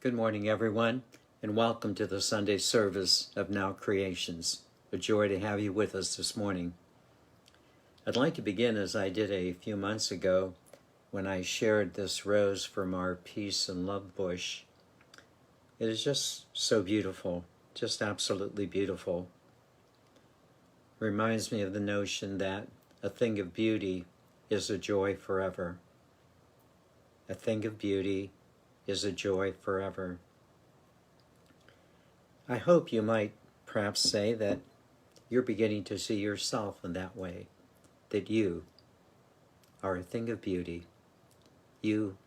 Good morning, everyone, and welcome to the Sunday service of Now Creations. A joy to have you with us this morning. I'd like to begin as I did a few months ago when I shared this rose from our Peace and Love bush. It is just so beautiful, just absolutely beautiful. Reminds me of the notion that a thing of beauty is a joy forever. A thing of beauty is a joy forever. I hope you might perhaps say that you're beginning to see yourself in that way, that you are a thing of beauty. You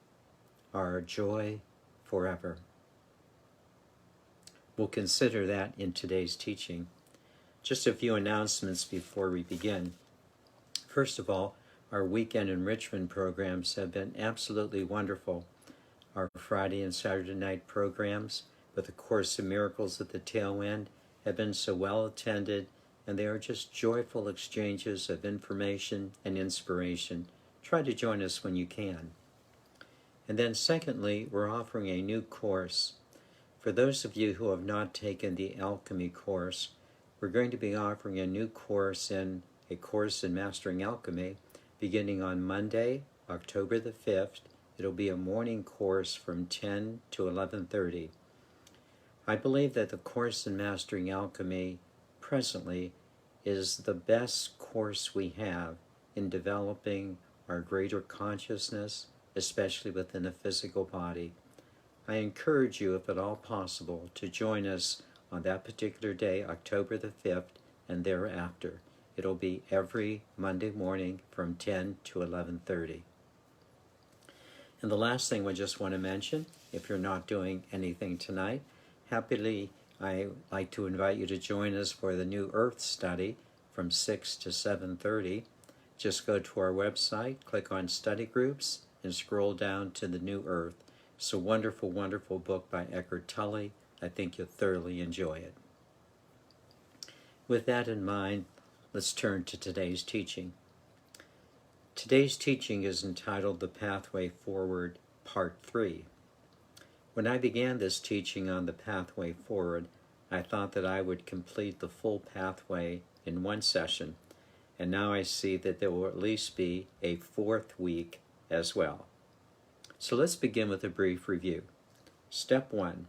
are a joy forever. We'll consider that in today's teaching. Just a few announcements before we begin. First of all, our weekend enrichment programs have been absolutely wonderful. Our Friday and Saturday night programs with the Course in Miracles at the tail end have been so well attended, and they are just joyful exchanges of information and inspiration. Try to join us when you can. And then secondly, we're offering a new course. For those of you who have not taken the Alchemy course, we're going to be offering a new course in A Course in Mastering Alchemy beginning on Monday, October the 5th. It'll be a morning course from 10 to 11:30. I believe that the Course in Mastering Alchemy presently is the best course we have in developing our greater consciousness, especially within the physical body. I encourage you, if at all possible, to join us on that particular day, October the 5th, and thereafter. It'll be every Monday morning from 10 to 11:30. And the last thing we just want to mention, if you're not doing anything tonight, happily I like to invite you to join us for the New Earth study from 6 to 7:30. Just go to our website, click on Study Groups, and scroll down to the New Earth. It's a wonderful, wonderful book by Eckhart Tolle. I think you'll thoroughly enjoy it. With that in mind, let's turn to today's teaching. Today's teaching is entitled The Pathway Forward, Part 3. When I began this teaching on the pathway forward, I thought that I would complete the full pathway in one session, and now I see that there will at least be a fourth week as well. So let's begin with a brief review. Step 1.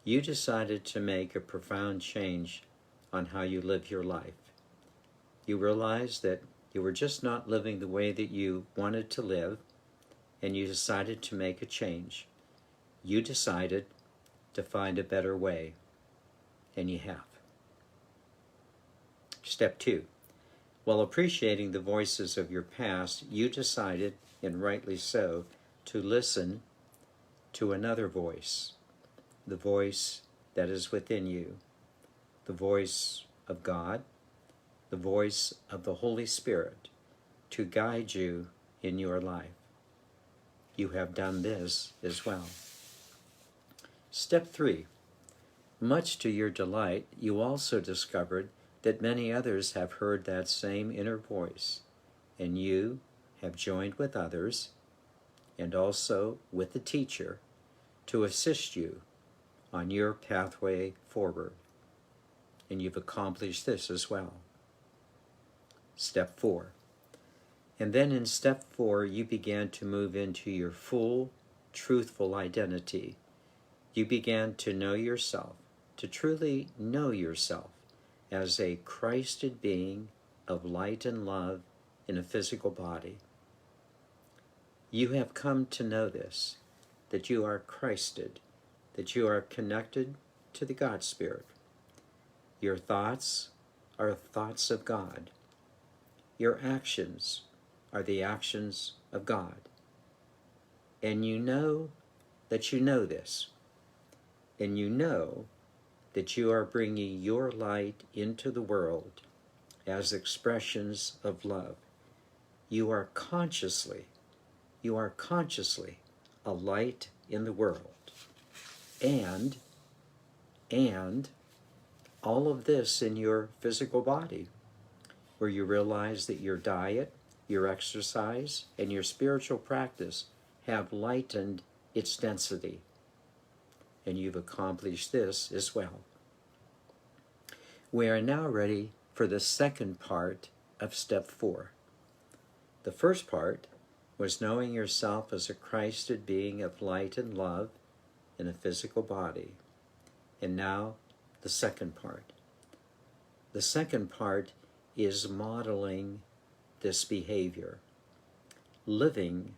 You decided to make a profound change on how you live your life. You realized that you were just not living the way that you wanted to live, and you decided to make a change. You decided to find a better way, and you have. Step 2. While appreciating the voices of your past, you decided, and rightly so, to listen to another voice, the voice that is within you, the voice of God, the voice of the Holy Spirit, to guide you in your life. You have done this as well. Step 3. Much to your delight, you also discovered that many others have heard that same inner voice, and you have joined with others, and also with the teacher, to assist you on your pathway forward. And you've accomplished this as well. Step 4. And then in Step 4, you began to move into your full, truthful identity. You began to know yourself, to truly know yourself as a Christed being of light and love in a physical body. You have come to know this, that you are Christed, that you are connected to the God Spirit. Your thoughts are thoughts of God. Your actions are the actions of God. And you know that you know this. And you know that you are bringing your light into the world as expressions of love. You are consciously a light in the world. And all of this in your physical body, where you realize that your diet, your exercise, and your spiritual practice have lightened its density. and you've accomplished this as well. We are now ready for the second part of step 4. The first part was knowing yourself as a Christed being of light and love in a physical body. And now the second part. The second part is modeling this behavior, living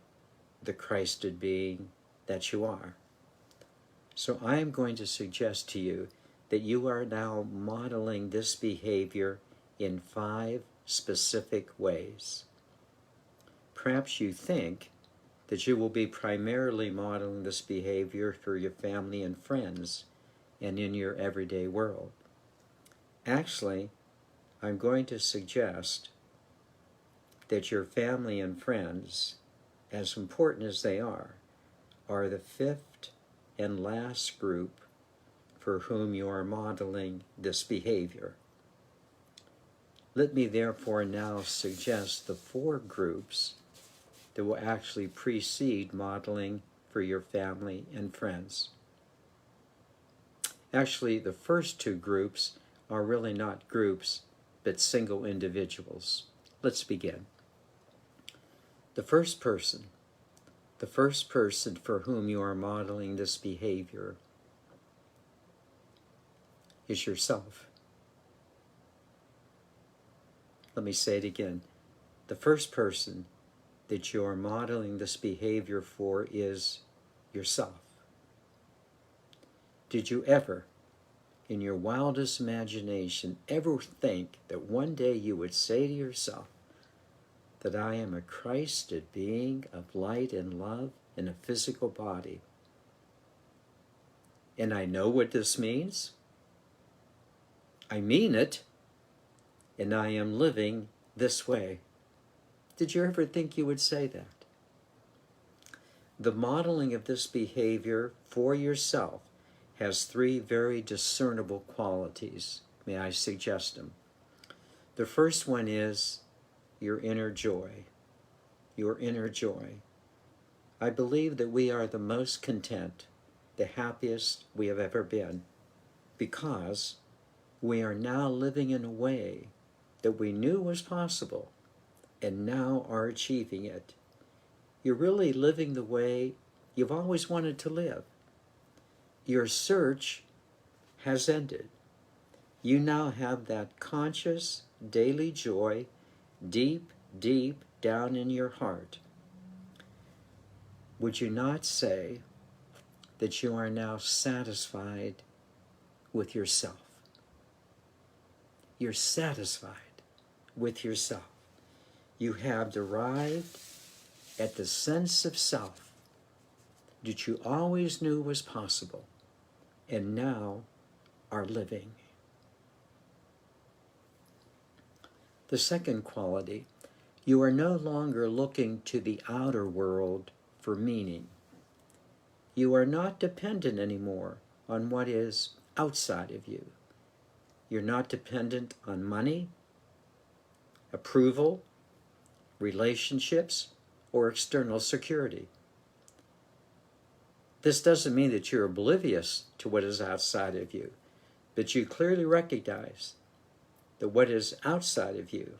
the Christed being that you are. So I am going to suggest to you that you are now modeling this behavior in 5 specific ways. Perhaps you think that you will be primarily modeling this behavior for your family and friends and in your everyday world. Actually, I'm going to suggest that your family and friends, as important as they are the 5th and last group for whom you are modeling this behavior. Let me therefore now suggest the 4 groups that will actually precede modeling for your family and friends. Actually, the first 2 groups are really not groups, but single individuals. Let's begin. The first person for whom you are modeling this behavior is yourself. Let me say it again. The first person that you are modeling this behavior for is yourself. Did you ever, in your wildest imagination, ever think that one day you would say to yourself that I am a Christed being of light and love in a physical body? And I know what this means. I mean it, and I am living this way. Did you ever think you would say that? The modeling of this behavior for yourself has 3 very discernible qualities. May I suggest them? The first one is your inner joy. Your inner joy. I believe that we are the most content, the happiest we have ever been, because we are now living in a way that we knew was possible and now are achieving it. You're really living the way you've always wanted to live. Your search has ended. You now have that conscious daily joy deep, deep down in your heart. Would you not say that you are now satisfied with yourself? You're satisfied with yourself. You have arrived at the sense of self that you always knew was possible and now are living. The second quality, you are no longer looking to the outer world for meaning. You are not dependent anymore on what is outside of you. You're not dependent on money, approval, relationships, or external security. This doesn't mean that you're oblivious to what is outside of you, but you clearly recognize that what is outside of you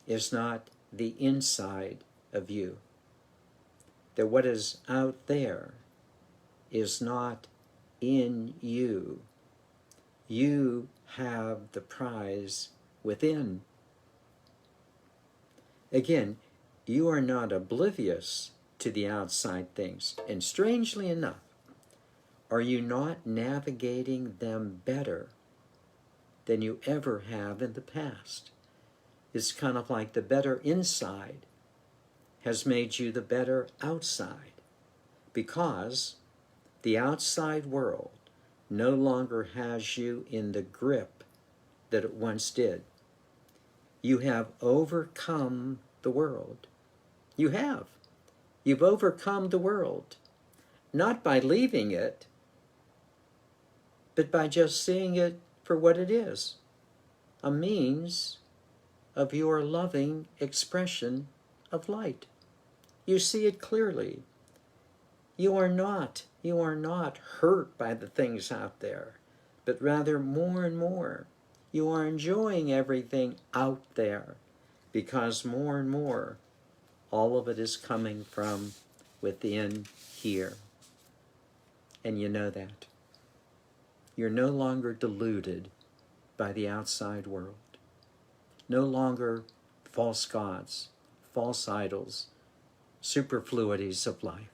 is not the inside of you. That what is out there is not in you. You have the prize within. Again, you are not oblivious to the outside things. And strangely enough, are you not navigating them better than you ever have in the past? It's kind of like the better inside has made you the better outside, because the outside world no longer has you in the grip that it once did. You have overcome the world. You have. You've overcome the world, not by leaving it, but by just seeing it for what it is, a means of your loving expression of light. You see it clearly. You are not hurt by the things out there, but rather more and more. You are enjoying everything out there because more and more all of it is coming from within here. And you know that. You're no longer deluded by the outside world. No longer false gods, false idols, superfluities of life.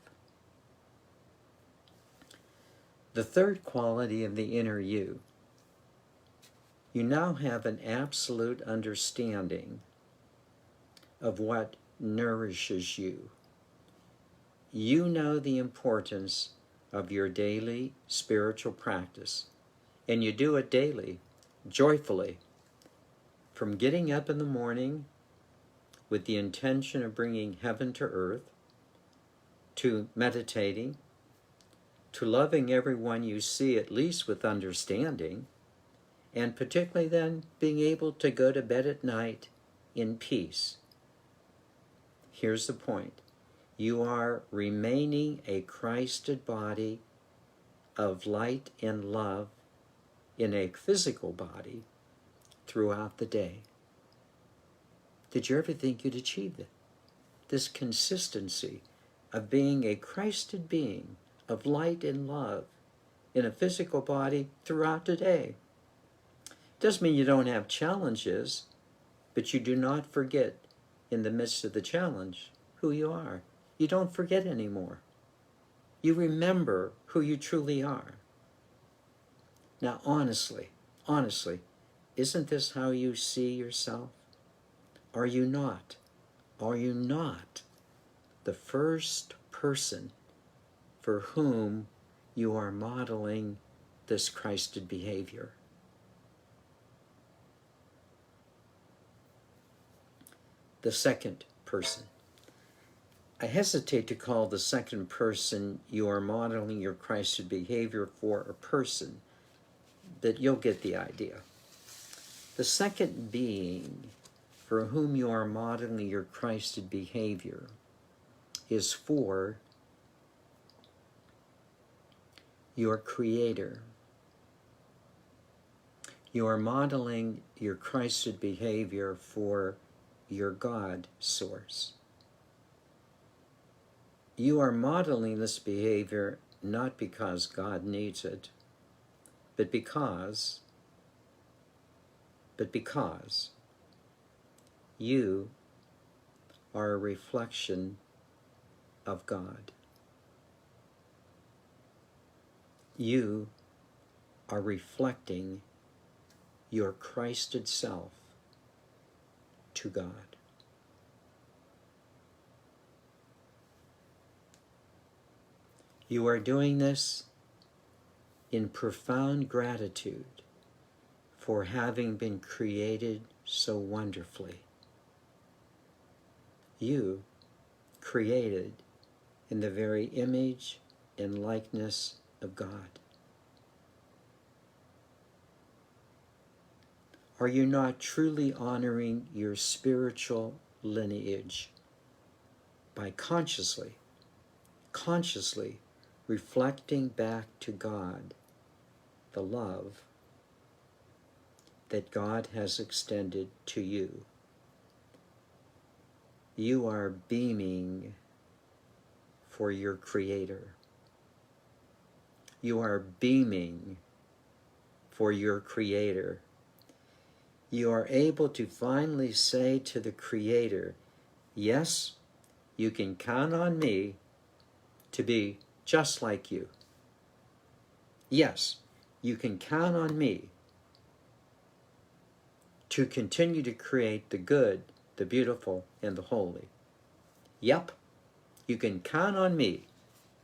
The third quality of the inner you now have an absolute understanding of what nourishes you. You know the importance of your daily spiritual practice, and you do it daily, joyfully, from getting up in the morning with the intention of bringing heaven to earth, to meditating, to loving everyone you see at least with understanding, and particularly then being able to go to bed at night in peace. Here's the point. You are remaining a Christed body of light and love in a physical body throughout the day. Did you ever think you'd achieve it? This consistency of being a Christed being of light and love in a physical body throughout the day. Doesn't mean you don't have challenges, but you do not forget in the midst of the challenge who you are. You don't forget anymore. You remember who you truly are. Now, honestly, isn't this how you see yourself? Are you not the first person for whom you are modeling this Christed behavior? The second person. I hesitate to call the second person you are modeling your Christed behavior for a person, but you'll get the idea. The second being for whom you are modeling your Christed behavior is for your Creator. You are modeling your Christed behavior for your God source. You are modeling this behavior not because God needs it, but because you are a reflection of God. You are reflecting your Christed self to God. You are doing this in profound gratitude for having been created so wonderfully. You created in the very image and likeness of God. Are you not truly honoring your spiritual lineage by consciously reflecting back to God the love that God has extended to you? You are beaming for your Creator. You are beaming for your Creator. You are able to finally say to the Creator, yes, you can count on me to be just like you. Yes, you can count on me to continue to create the good, the beautiful, and the holy. Yep, you can count on me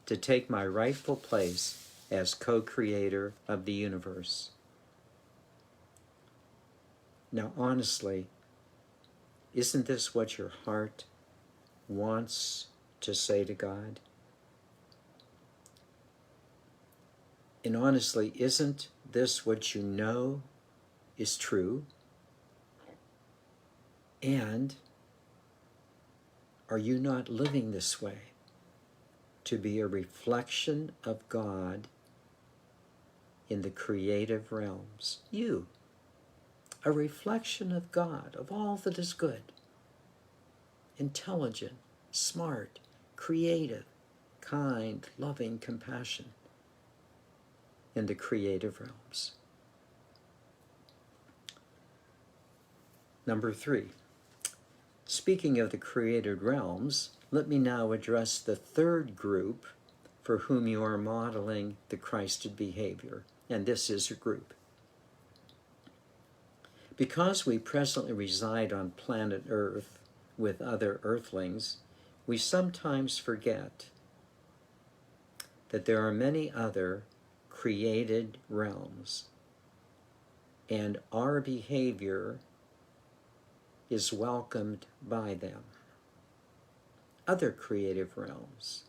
to take my rightful place as co-creator of the universe. Now, honestly, isn't this what your heart wants to say to God? And honestly, isn't this what you know is true? And are you not living this way? to be a reflection of God in the creative realms. You, a reflection of God, of all that is good, intelligent, smart, creative, kind, loving, compassion in the creative realms. Number 3, speaking of the created realms, let me now address the third group for whom you are modeling the Christed behavior, and this is a group. Because we presently reside on planet Earth with other earthlings, we sometimes forget that there are many other created realms, and our behavior is welcomed by them. Other creative realms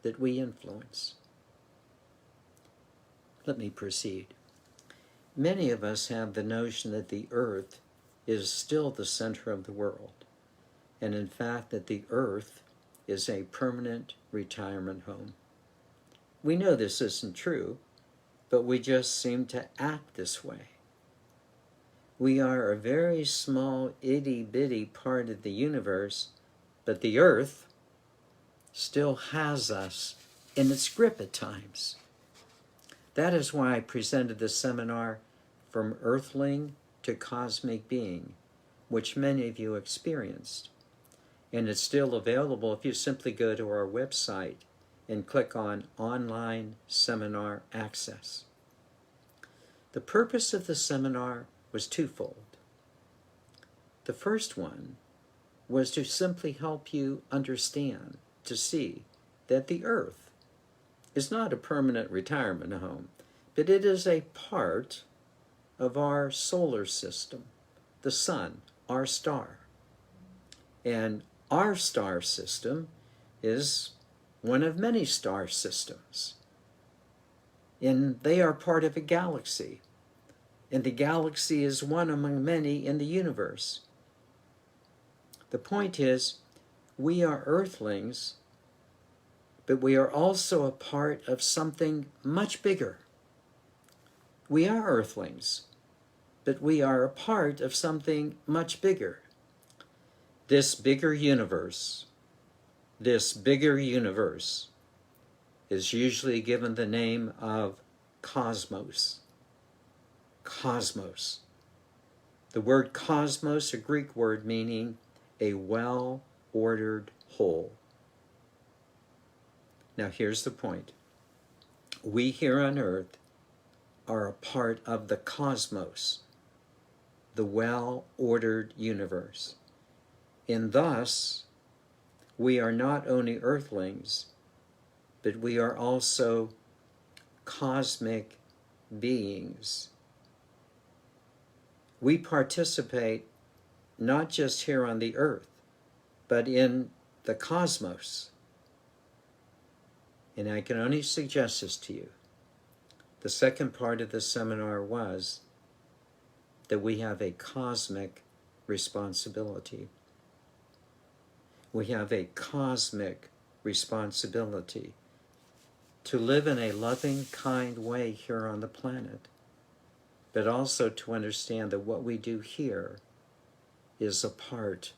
that we influence. Let me proceed. Many of us have the notion that the earth is still the center of the world, and in fact that the earth is a permanent retirement home. We know this isn't true, but we just seem to act this way. We are a very small, itty-bitty part of the universe, but the earth still has us in its grip at times. That is why I presented the seminar From Earthling to Cosmic Being, which many of you experienced. And it's still available if you simply go to our website and click on Online Seminar Access. The purpose of the seminar was twofold. The first one was to simply help you understand, to see that the earth is not a permanent retirement home, but it is a part of our solar system, the sun, our star. And our star system is one of many star systems. And they are part of a galaxy. And the galaxy is one among many in the universe. The point is, we are earthlings, but we are also a part of something much bigger. We are earthlings, but we are a part of something much bigger. This bigger universe is usually given the name of cosmos. Cosmos. The word cosmos, a Greek word meaning a well-ordered whole. Now here's the point. We here on earth are a part of the cosmos, the well-ordered universe. And thus, we are not only earthlings, but we are also cosmic beings. We participate not just here on the earth, but in the cosmos. And I can only suggest this to you. The second part of the seminar was that we have a cosmic responsibility. We have a cosmic responsibility to live in a loving, kind way here on the planet, but also to understand that what we do here is a part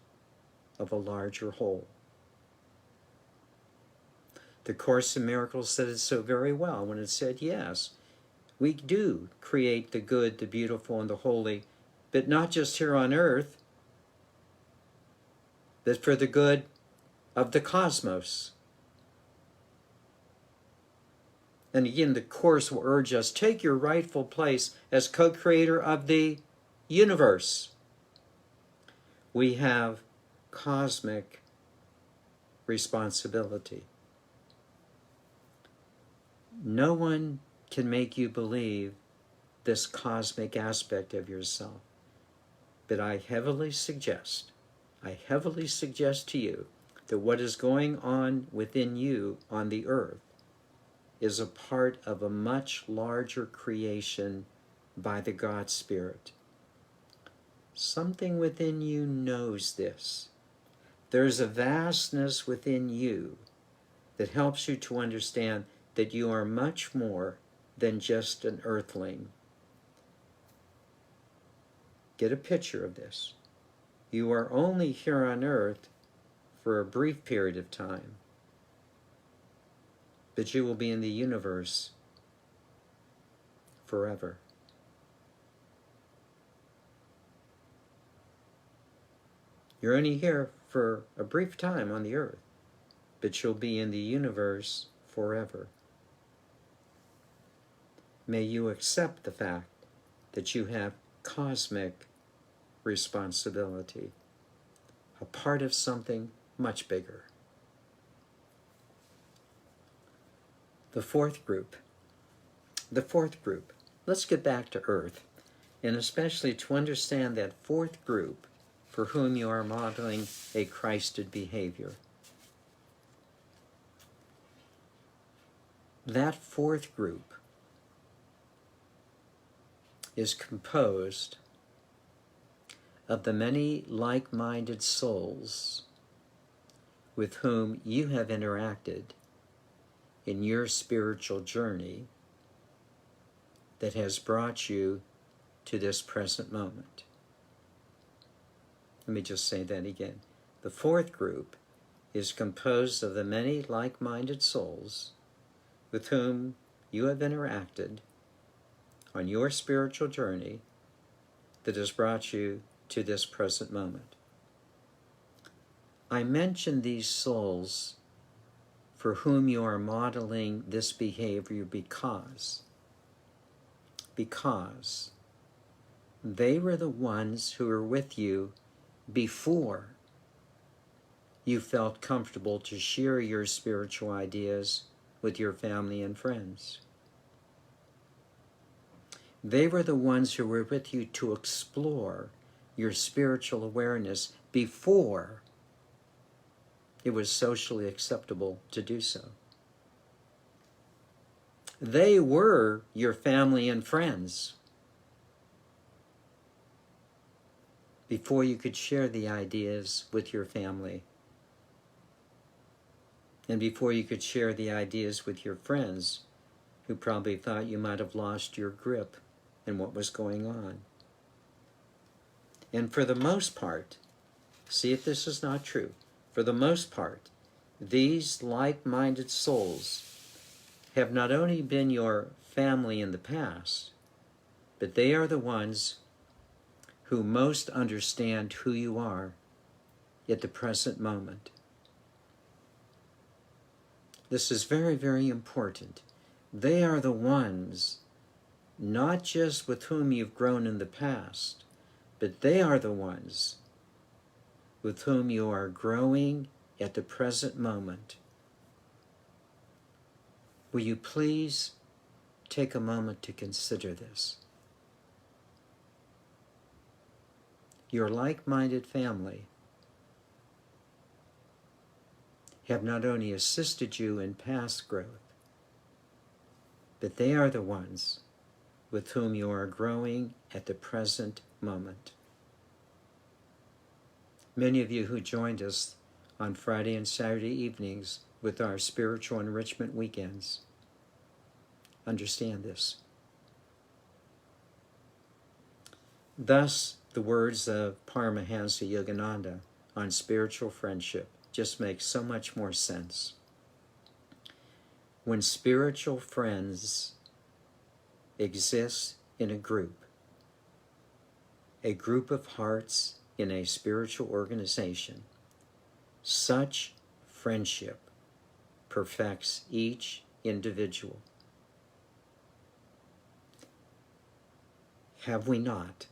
of a larger whole. The Course in Miracles said it so very well when it said, yes, we do create the good, the beautiful, and the holy, but not just here on earth, but for the good of the cosmos. And again, the Course will urge us, take your rightful place as co-creator of the universe. We have cosmic responsibility. No one can make you believe this cosmic aspect of yourself. But I heavily suggest to you that what is going on within you on the earth is a part of a much larger creation by the God Spirit. Something within you knows this. There's a vastness within you that helps you to understand that you are much more than just an earthling. Get a picture of this. You are only here on earth for a brief period of time, but you will be in the universe forever. You're only here for a brief time on the earth, but you'll be in the universe forever. May you accept the fact that you have cosmic responsibility, a part of something much bigger. The fourth group. Let's get back to Earth, and especially to understand that fourth group for whom you are modeling a Christed behavior. That fourth group is composed of the many like-minded souls with whom you have interacted in your spiritual journey that has brought you to this present moment. Let me just say that again. The fourth group is composed of the many like-minded souls with whom you have interacted on your spiritual journey that has brought you to this present moment. I mention these souls for whom you are modeling this behavior because they were the ones who were with you before you felt comfortable to share your spiritual ideas with your family and friends. They were the ones who were with you to explore your spiritual awareness before it was socially acceptable to do so. They were your family and friends before you could share the ideas with your family, and before you could share the ideas with your friends who probably thought you might have lost your grip in what was going on. And for the most part, see if this is not true, for the most part, these like-minded souls have not only been your family in the past, but they are the ones who most understand who you are at the present moment. This is very, very important. They are the ones, not just with whom you've grown in the past, but they are the ones with whom you are growing at the present moment. Will you please take a moment to consider this? Your like-minded family have not only assisted you in past growth, but they are the ones with whom you are growing at the present moment. Many of you who joined us on Friday and Saturday evenings with our spiritual enrichment weekends understand this. Thus, the words of Paramahansa Yogananda on spiritual friendship just make so much more sense. When spiritual friends exist in a group of hearts in a spiritual organization, such friendship perfects each individual. Have we not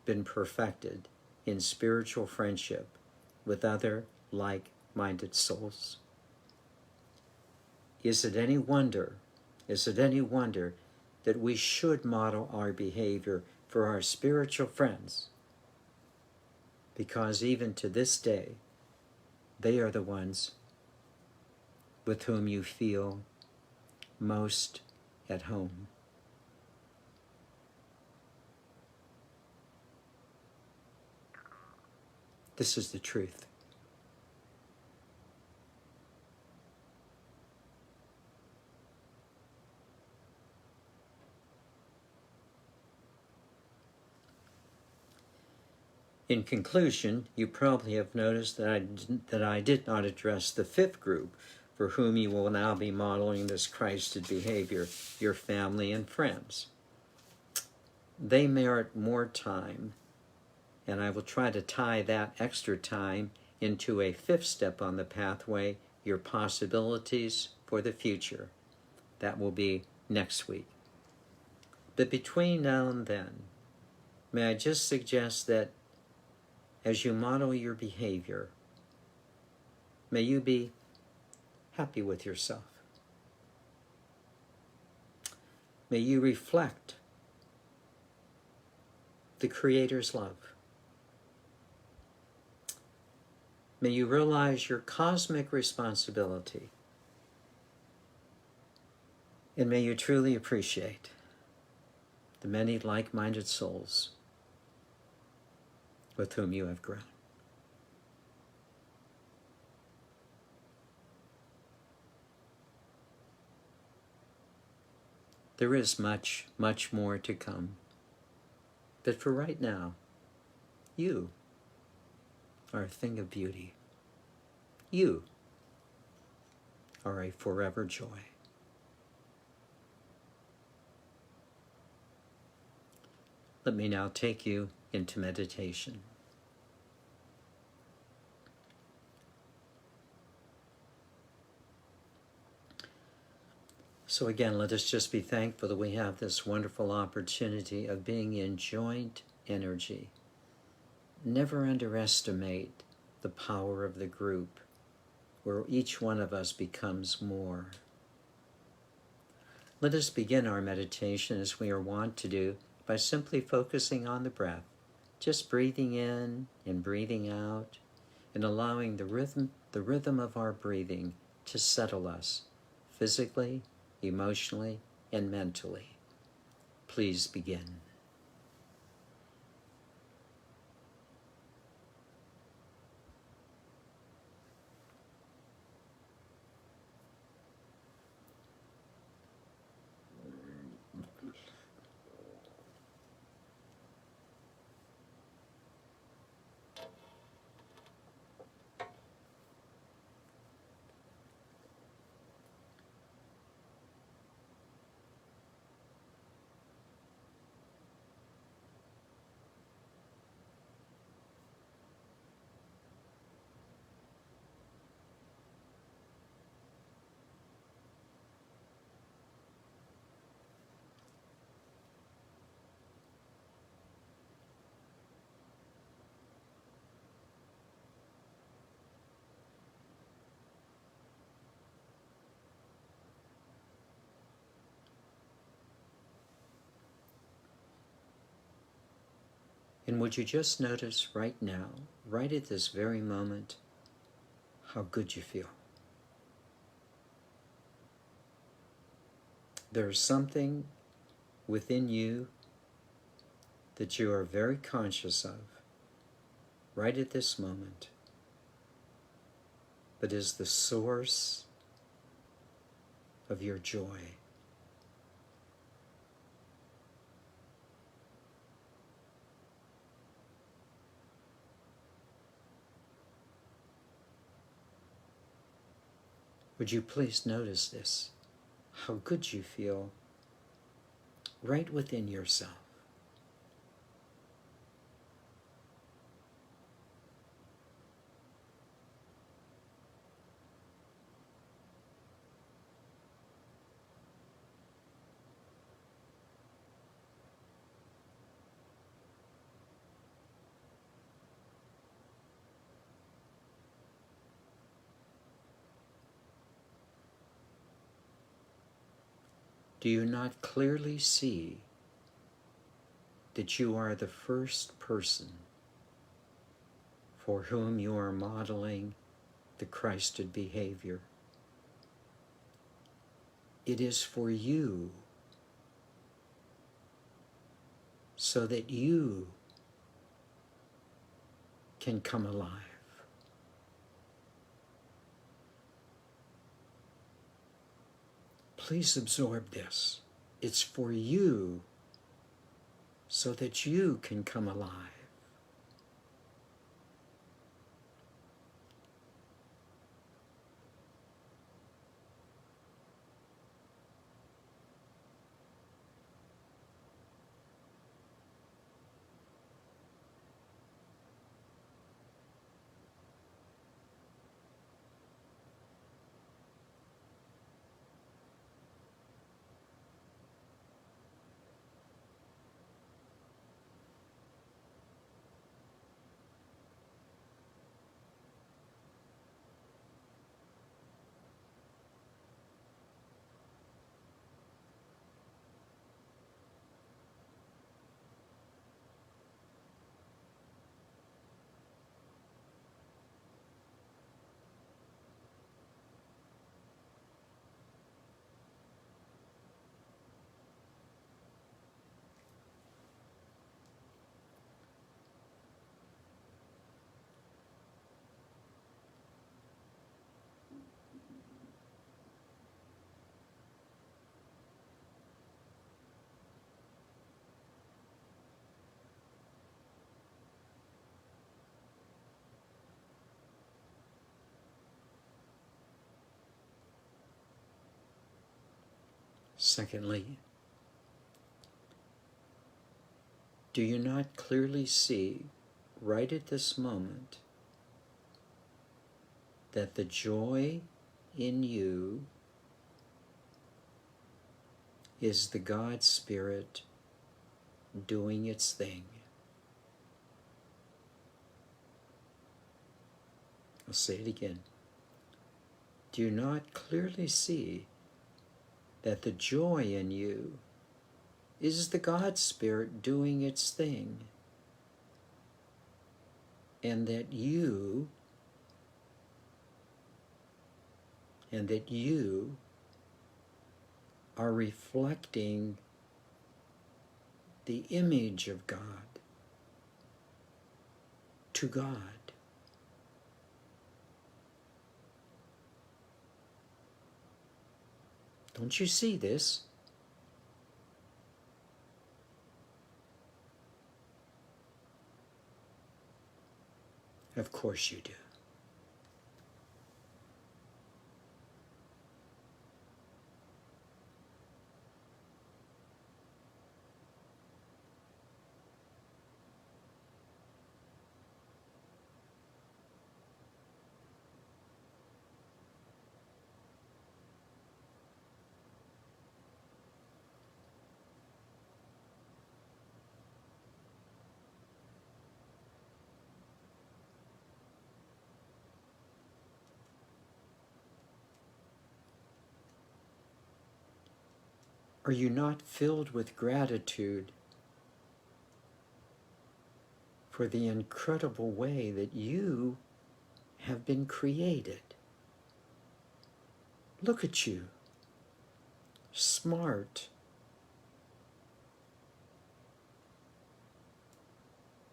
been perfected in spiritual friendship with other like-minded souls? Is it any wonder that we should model our behavior for our spiritual friends? Because even to this day, they are the ones with whom you feel most at home. This is the truth. In conclusion, you probably have noticed that I did not address the fifth group for whom you will now be modeling this Christed behavior, your family and friends. They merit more time, and I will try to tie that extra time into a fifth step on the pathway, your possibilities for the future. That will be next week. But between now and then, may I just suggest that as you model your behavior, may you be happy with yourself. May you reflect the Creator's love. May you realize your cosmic responsibility. And may you truly appreciate the many like-minded souls with whom you have grown. There is much, much more to come. But for right now, you are a thing of beauty. You are a forever joy. Let me now take you into meditation. So again, let us just be thankful that we have this wonderful opportunity of being in joint energy. Never underestimate the power of the group, where each one of us becomes more. Let us begin our meditation as we are wont to do by simply focusing on the breath, just breathing in and breathing out, and allowing the rhythm of our breathing to settle us physically, emotionally, and mentally. Please begin. And would you just notice right now, right at this very moment, how good you feel? There is something within you that you are very conscious of right at this moment, but is the source of your joy. Would you please notice this, how good you feel right within yourself? Do you not clearly see that you are the first person for whom you are modeling the Christed behavior? It is for you, so that you can come alive. Please absorb this. It's for you, so that you can come alive. Secondly, do you not clearly see right at this moment that the joy in you is the God Spirit doing its thing? I'll say it again. Do you not clearly see that the joy in you is the God Spirit doing its thing, and that you are reflecting the image of God to God? Don't you see this? Of course you do. Are you not filled with gratitude for the incredible way that you have been created? Look at you, smart,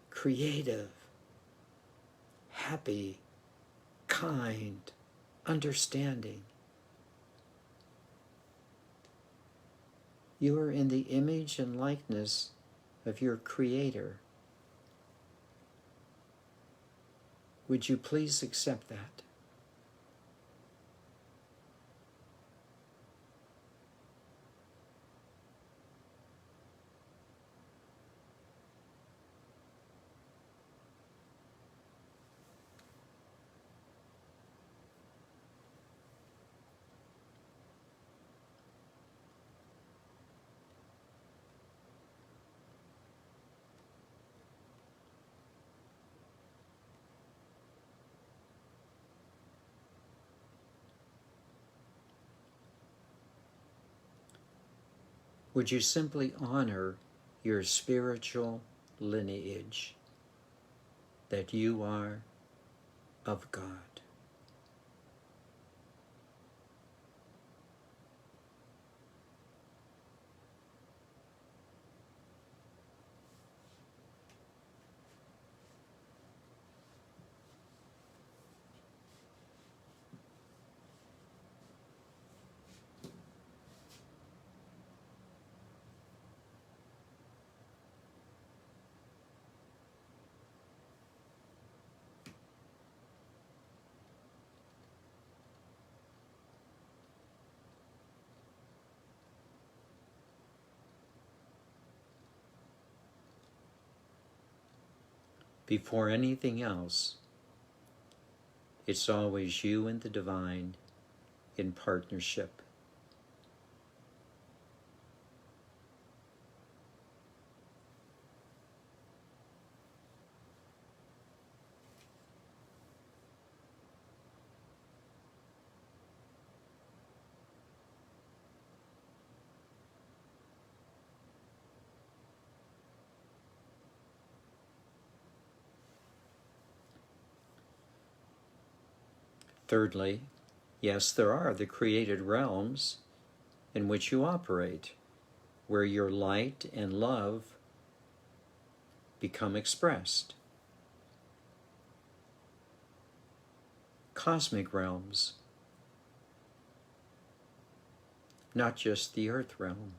creative, happy, kind, understanding. You are in the image and likeness of your Creator. Would you please accept that? Would you simply honor your spiritual lineage, that you are of God? Before anything else, it's always you and the divine in partnership. Thirdly, yes, there are the created realms in which you operate, where your light and love become expressed. Cosmic realms, not just the earth realm.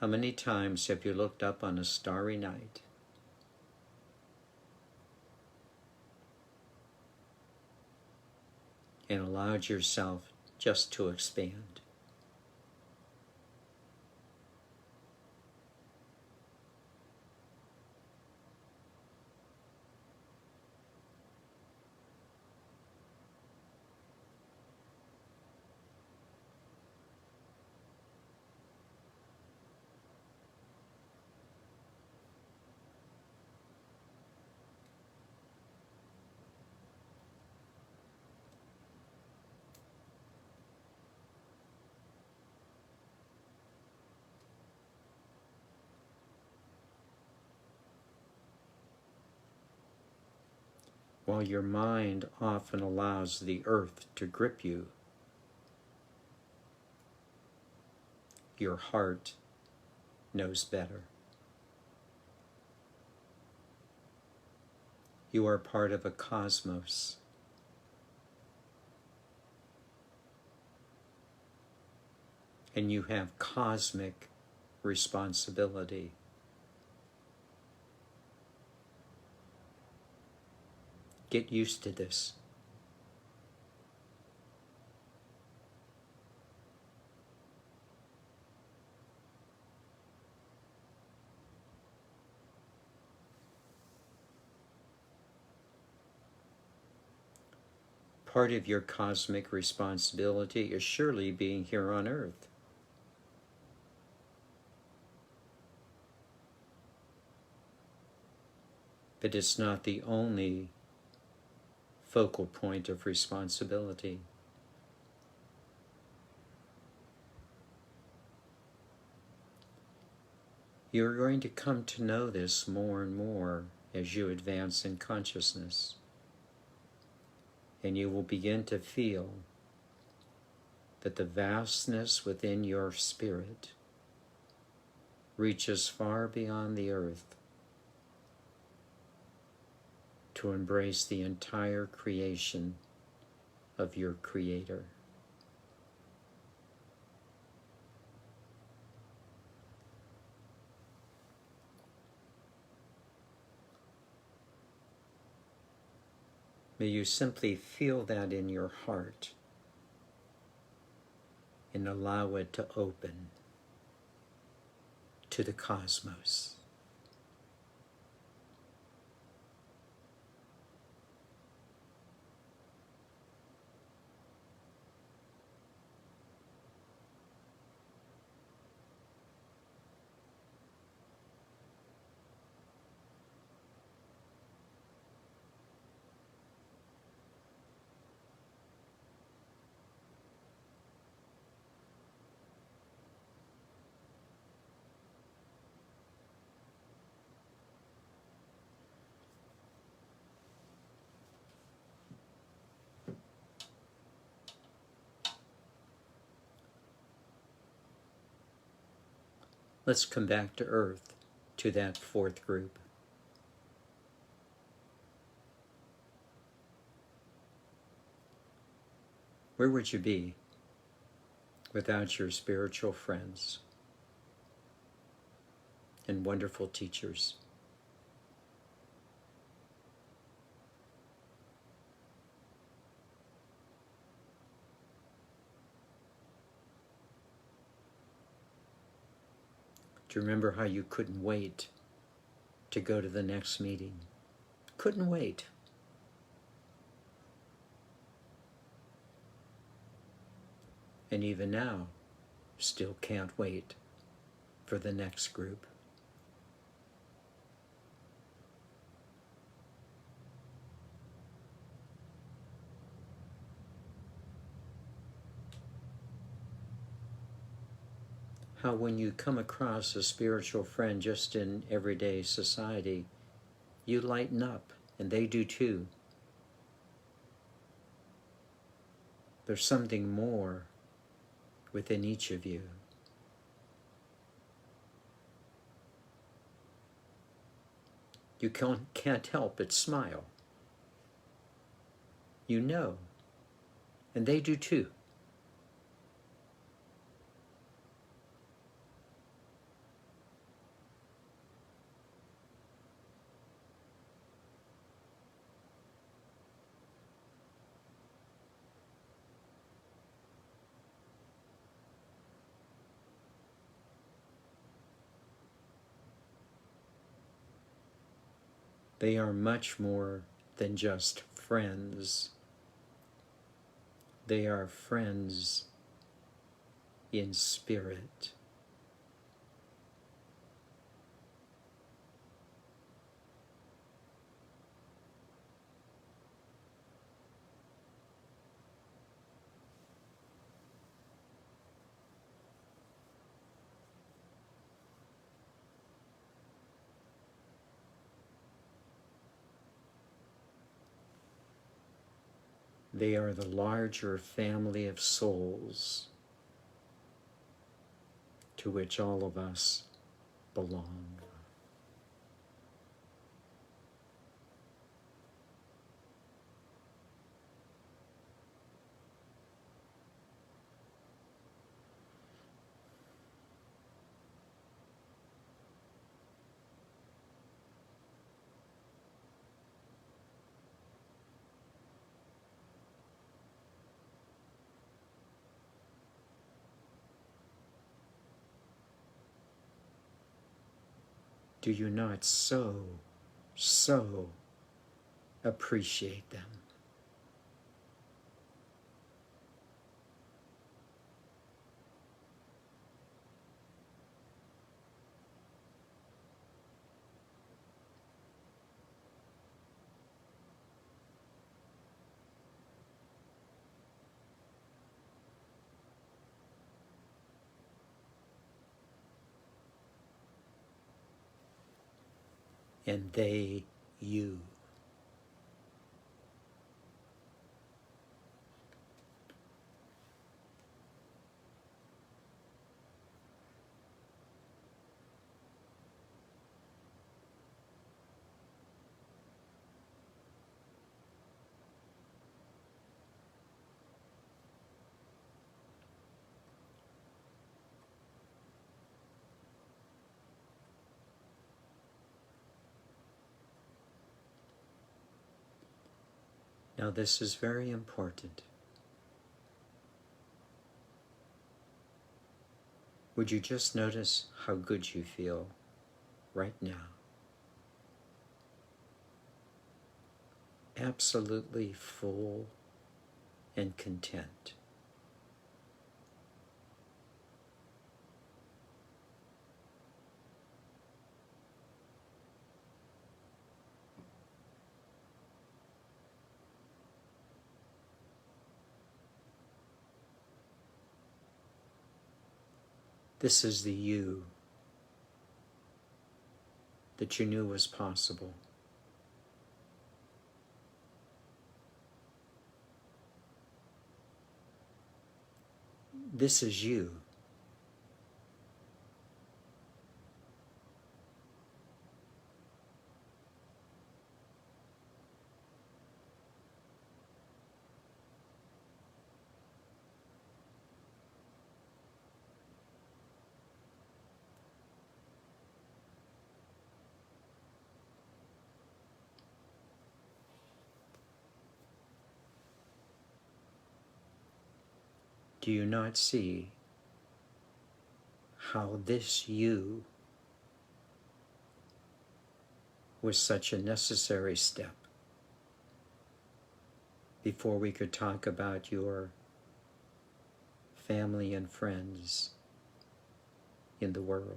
How many times have you looked up on a starry night and allowed yourself just to expand. While your mind often allows the earth to grip you, your heart knows better. You are part of a cosmos. And you have cosmic responsibility. Get used to this. Part of your cosmic responsibility is surely being here on Earth. But it's not the only focal point of responsibility. You're going to come to know this more and more as you advance in consciousness. And you will begin to feel that the vastness within your spirit reaches far beyond the earth to embrace the entire creation of your Creator. May you simply feel that in your heart and allow it to open to the cosmos. Let's come back to Earth, to that fourth group. Where would you be without your spiritual friends and wonderful teachers? Do you remember how you couldn't wait to go to the next meeting? Couldn't wait. And even now, still can't wait for the next group. How when you come across a spiritual friend just in everyday society, you lighten up, and they do too. There's something more within each of you. You can't help but smile. You know, and they do too. They are much more than just friends. They are friends in spirit. They are the larger family of souls to which all of us belong. Do you not so appreciate them? And they, you. Now this is very important. Would you just notice how good you feel right now? Absolutely full and content. This is the you that you knew was possible. This is you. Do you not see how this you was such a necessary step before we could talk about your family and friends in the world?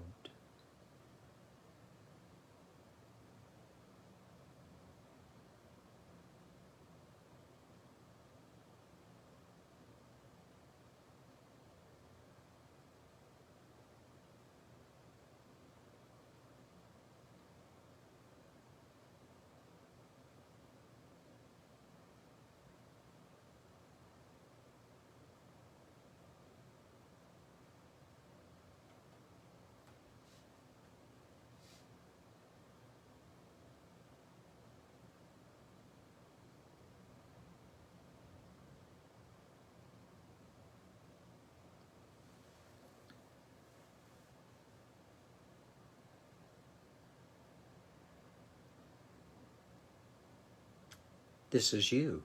This is you.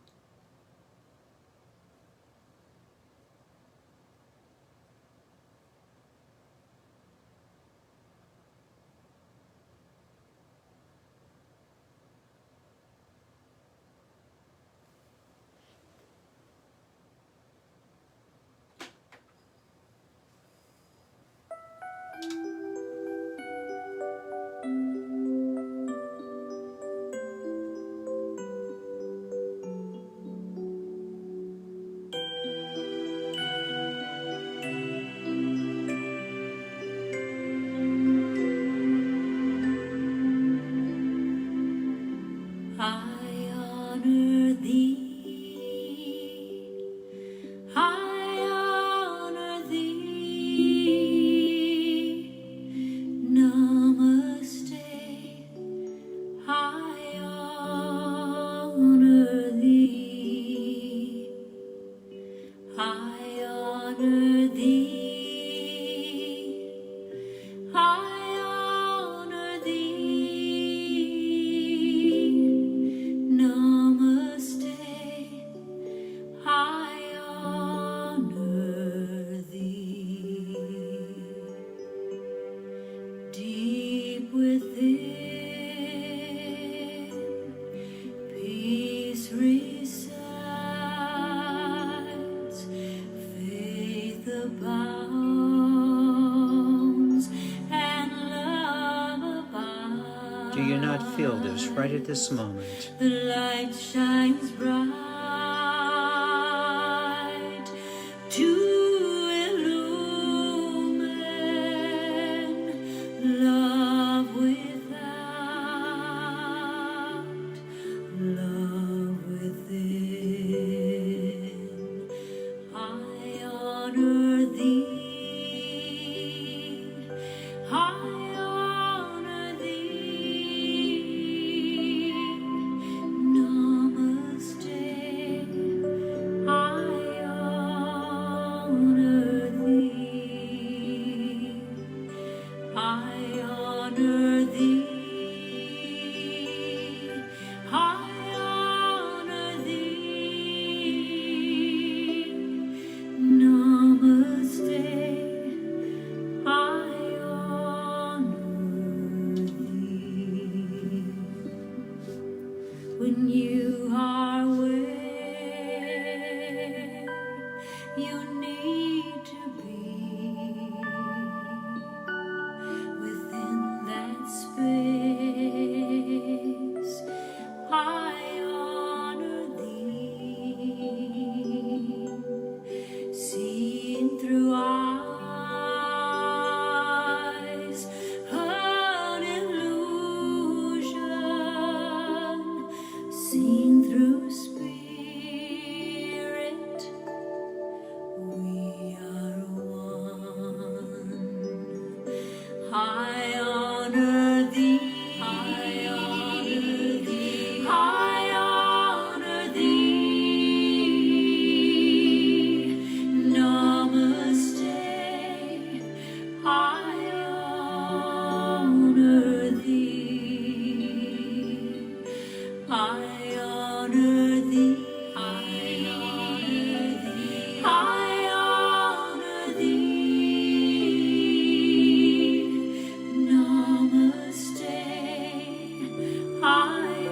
God feel this right at this moment. The light shines bright to illumine love without, love within. I honor thee. I honor thee. Namaste. I honor thee. I honor thee. I honor thee. Namaste. I honor thee. When you are where you need to be, within that space, I honor thee. Seen through eyes, an illusion, seen through spirit, we are one. I honor thee. I honor thee. I honor thee. Namaste. I honor thee. I honor thee. I honor thee. I honor thee. Namaste. I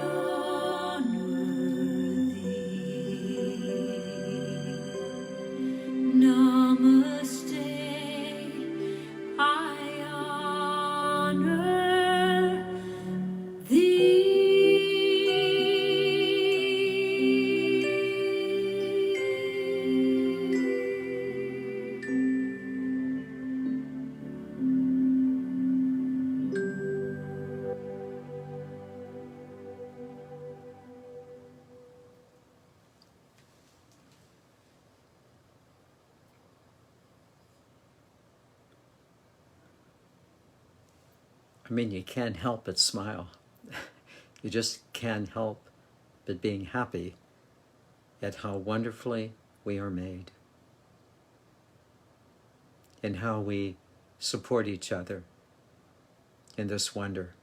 honor thee. Namaste. I honor I mean, you can't help but smile. You just can't help but being happy at how wonderfully we are made and how we support each other in this wonder,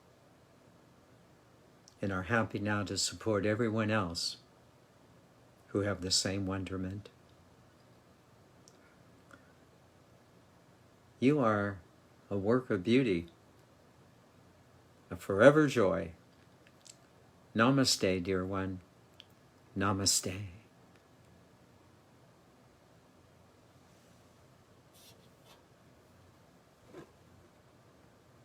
and are happy now to support everyone else who have the same wonderment. You are a work of beauty, a forever joy. Namaste, dear one. Namaste.